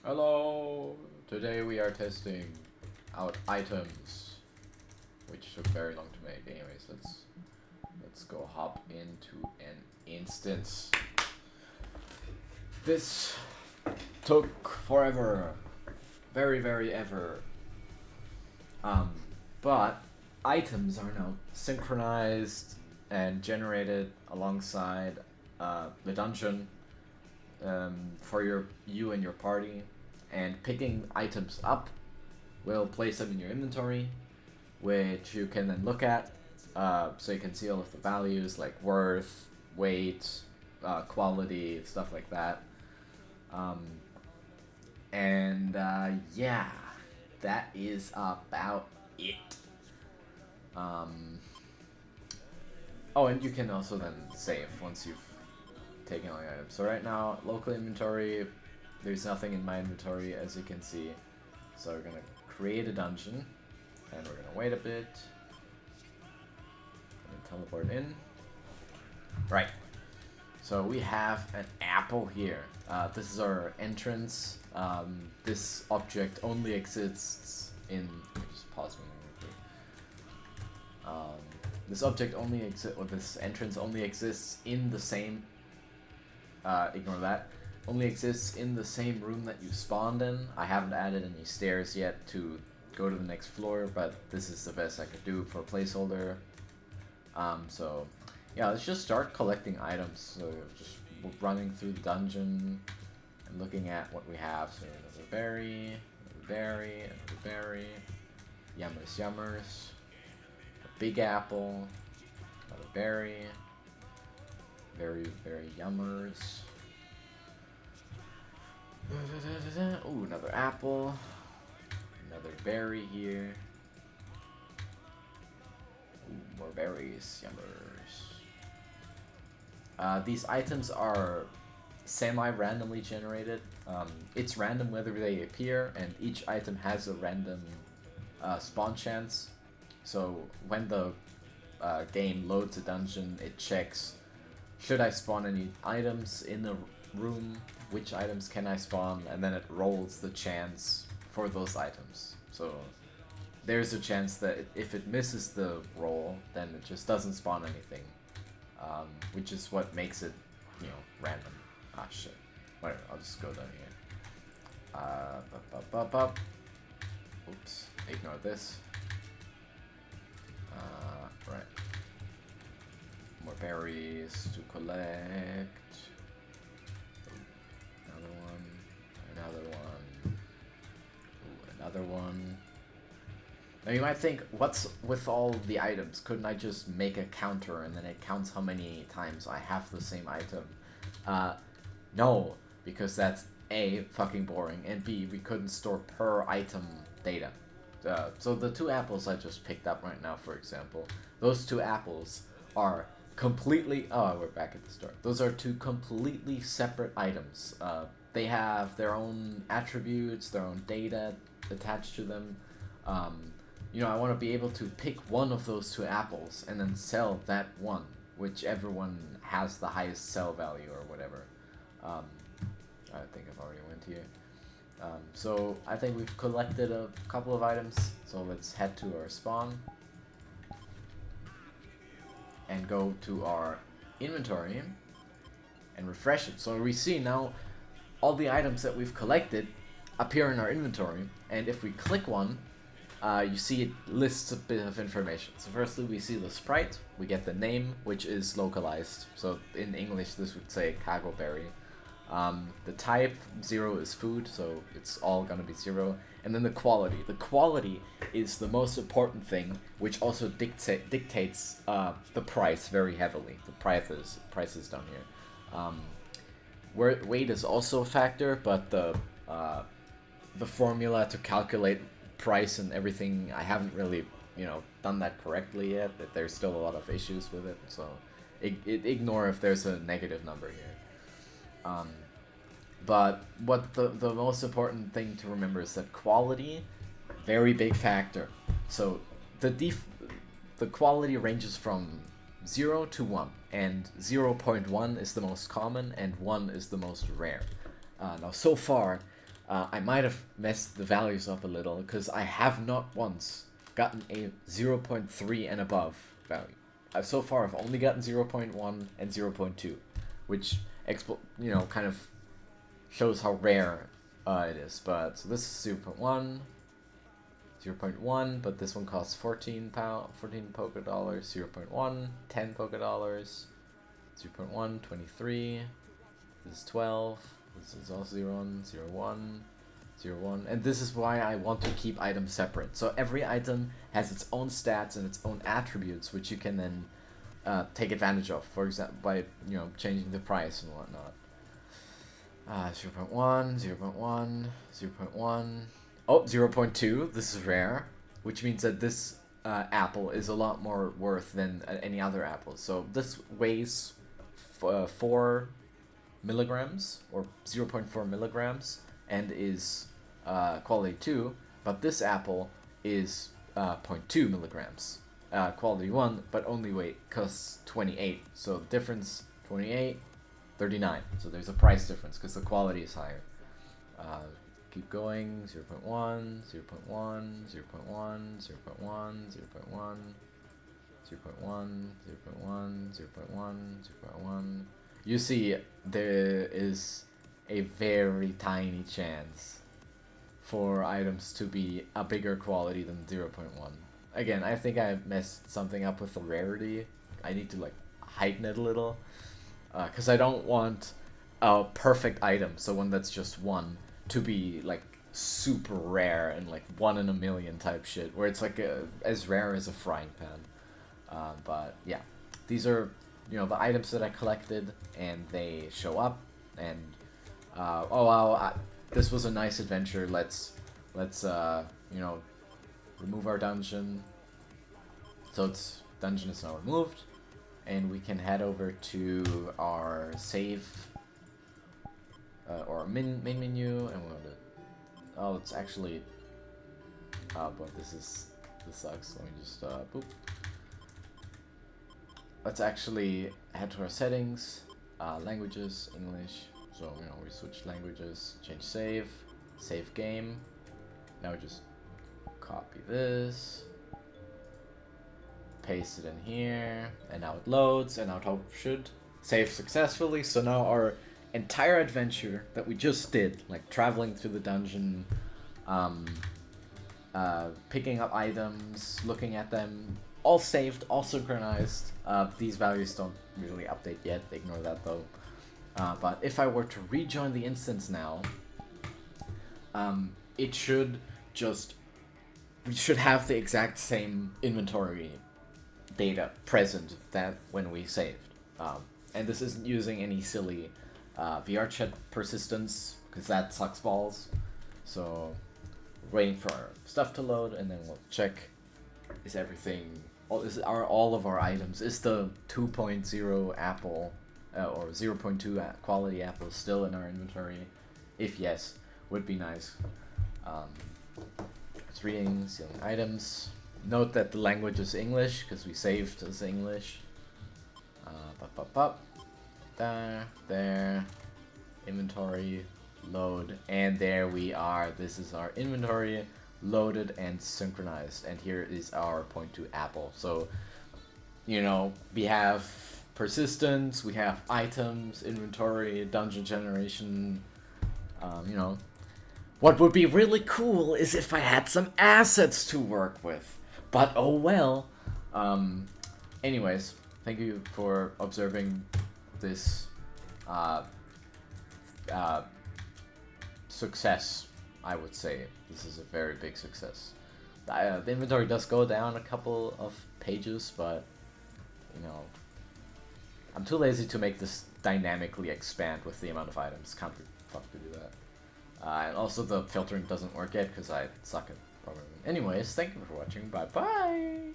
Hello! Today we are testing out items, which took very long to make. Anyways, let's go hop into an instance. This took forever. Very ever. But items are now synchronized and generated alongside the dungeon for you and your party, and picking items up will place them in your inventory, which you can then look at, so you can see all of the values like worth, weight, quality, stuff like that. Yeah, that is about it. Oh, and you can also then save once you've taken all the items. So right now, local inventory, there's nothing in my inventory, as you can see. So we're gonna create a dungeon, and we're gonna wait a bit, and teleport in. Right. So we have an apple here. This is our entrance. This object only exists in. Let me just pause me real quick. This object only exists, or this entrance only exists in the same. Ignore that. Only exists in the same room that you spawned in. I haven't added any stairs yet to go to the next floor, but this is the best I could do for a placeholder. So yeah, let's just start collecting items. So just running through the dungeon and looking at what we have. So another berry, another berry, yummers, a big apple, another berry, very yummers. Ooh, another apple, another berry here. Ooh, more berries, yummers. These items are semi-randomly generated. It's random whether they appear, and each item has a random spawn chance. So when the game loads a dungeon, it checks, should I spawn any items in the room, which items can I spawn, and then it rolls the chance for those items. So there's a chance that if it misses the roll, then it just doesn't spawn anything, which is what makes it, random. Ah, shit. Whatever, I'll just go down here. Oops, ignore this. Right. More berries to collect. Another one. Now you might think, what's with all the items? Couldn't I just make a counter and then it counts how many times I have the same item? No, because that's A, fucking boring, and B, we couldn't store per item data. So the 2 apples I just picked up right now, for example, those 2 apples are completely... Oh, we're back at the store. Those are 2 completely separate items. They have their own attributes, their own data attached to them. I want to be able to pick one of those 2 apples and then sell that one, whichever one has the highest sell value or whatever. I think I've already went here. So I think we've collected a couple of items, so let's head to our spawn and go to our inventory and refresh it. So we see now all the items that we've collected appear in our inventory, and if we click one, you see it lists a bit of information. So firstly, we see the sprite, we get the name, which is localized. So in English, this would say Kagoberry. The type, 0 is food, so it's all gonna be 0. And then the quality. The quality is the most important thing, which also dictates the price very heavily. The prices down here. Weight is also a factor, but the formula to calculate price and everything, I haven't really, done that correctly yet. There's still a lot of issues with it, so ignore if there's a negative number here. But what the most important thing to remember is that quality, very big factor. So the quality ranges from 0 to 1, and 0.1 is the most common and 1 is the most rare. Now so far, I might have messed the values up a little, because I have not once gotten a 0.3 and above value. So far, I've only gotten 0.1 and 0.2, which, kind of shows how rare it is. But so this is 0.1, 0.1, but this one costs 14 polka dollars, 0.1, 10 polka dollars, 0.1, 23, this is 12, this is also 0, 1, 0, 1, 0, 1, and this is why I want to keep items separate. So every item has its own stats and its own attributes, which you can then take advantage of, for example, by, changing the price and whatnot. 0.1, 0.1, 0.1, oh, 0.2, this is rare, which means that this apple is a lot more worth than any other apple. So this weighs 4 milligrams, or 0.4 milligrams, and is quality 2, but this apple is 0.2 milligrams, quality 1, but only costs 28, so the difference 28, 39, so there's a price difference because the quality is higher. Keep going, 0.1, 0.1, 0.1, 0.1, 0.1, 0.1, 0.1, 0.1, 0.1. You see, there is a very tiny chance for items to be a bigger quality than 0.1. Again, I think I messed something up with the rarity. I need to heighten it a little, because I don't want a perfect item, so one that's just 1, to be super rare and 1 in a million type shit, where it's as rare as a frying pan. But yeah, these are the items that I collected, and they show up, and oh wow, this was a nice adventure. Let's remove our dungeon. So dungeon is now removed, and we can head over to our save or main menu, and we'll it's actually but this sucks. Let me just boop. Let's actually head to our settings, languages, English. So we switch languages, change save game. Now we just copy this, paste it in here, and now it loads, and now it should save successfully. So now our entire adventure that we just did, traveling through the dungeon, picking up items, looking at them, all saved, all synchronized. These values don't really update yet, ignore that though. But if I were to rejoin the instance now, it should we should have the exact same inventory data present that when we saved. And this isn't using any silly VR chat persistence, because that sucks balls. So waiting for our stuff to load, and then we'll check, is everything, are all of our items, is the 2.0 apple or 0.2 quality apple still in our inventory? If yes, would be nice. It's reading, sealing items. Note that the language is English, because we saved as English. There, inventory, load, and there we are. This is our inventory, loaded and synchronized, and here is our 0.2 apple. So, we have persistence, we have items, inventory, dungeon generation. What would be really cool is if I had some assets to work with, but oh well. Anyways, thank you for observing this success, I would say. This is a very big success. The inventory does go down a couple of pages, but I'm too lazy to make this dynamically expand with the amount of items. Can't be fucked to do that. And also the filtering doesn't work yet because I suck at programming. Anyways, thank you for watching. Bye bye!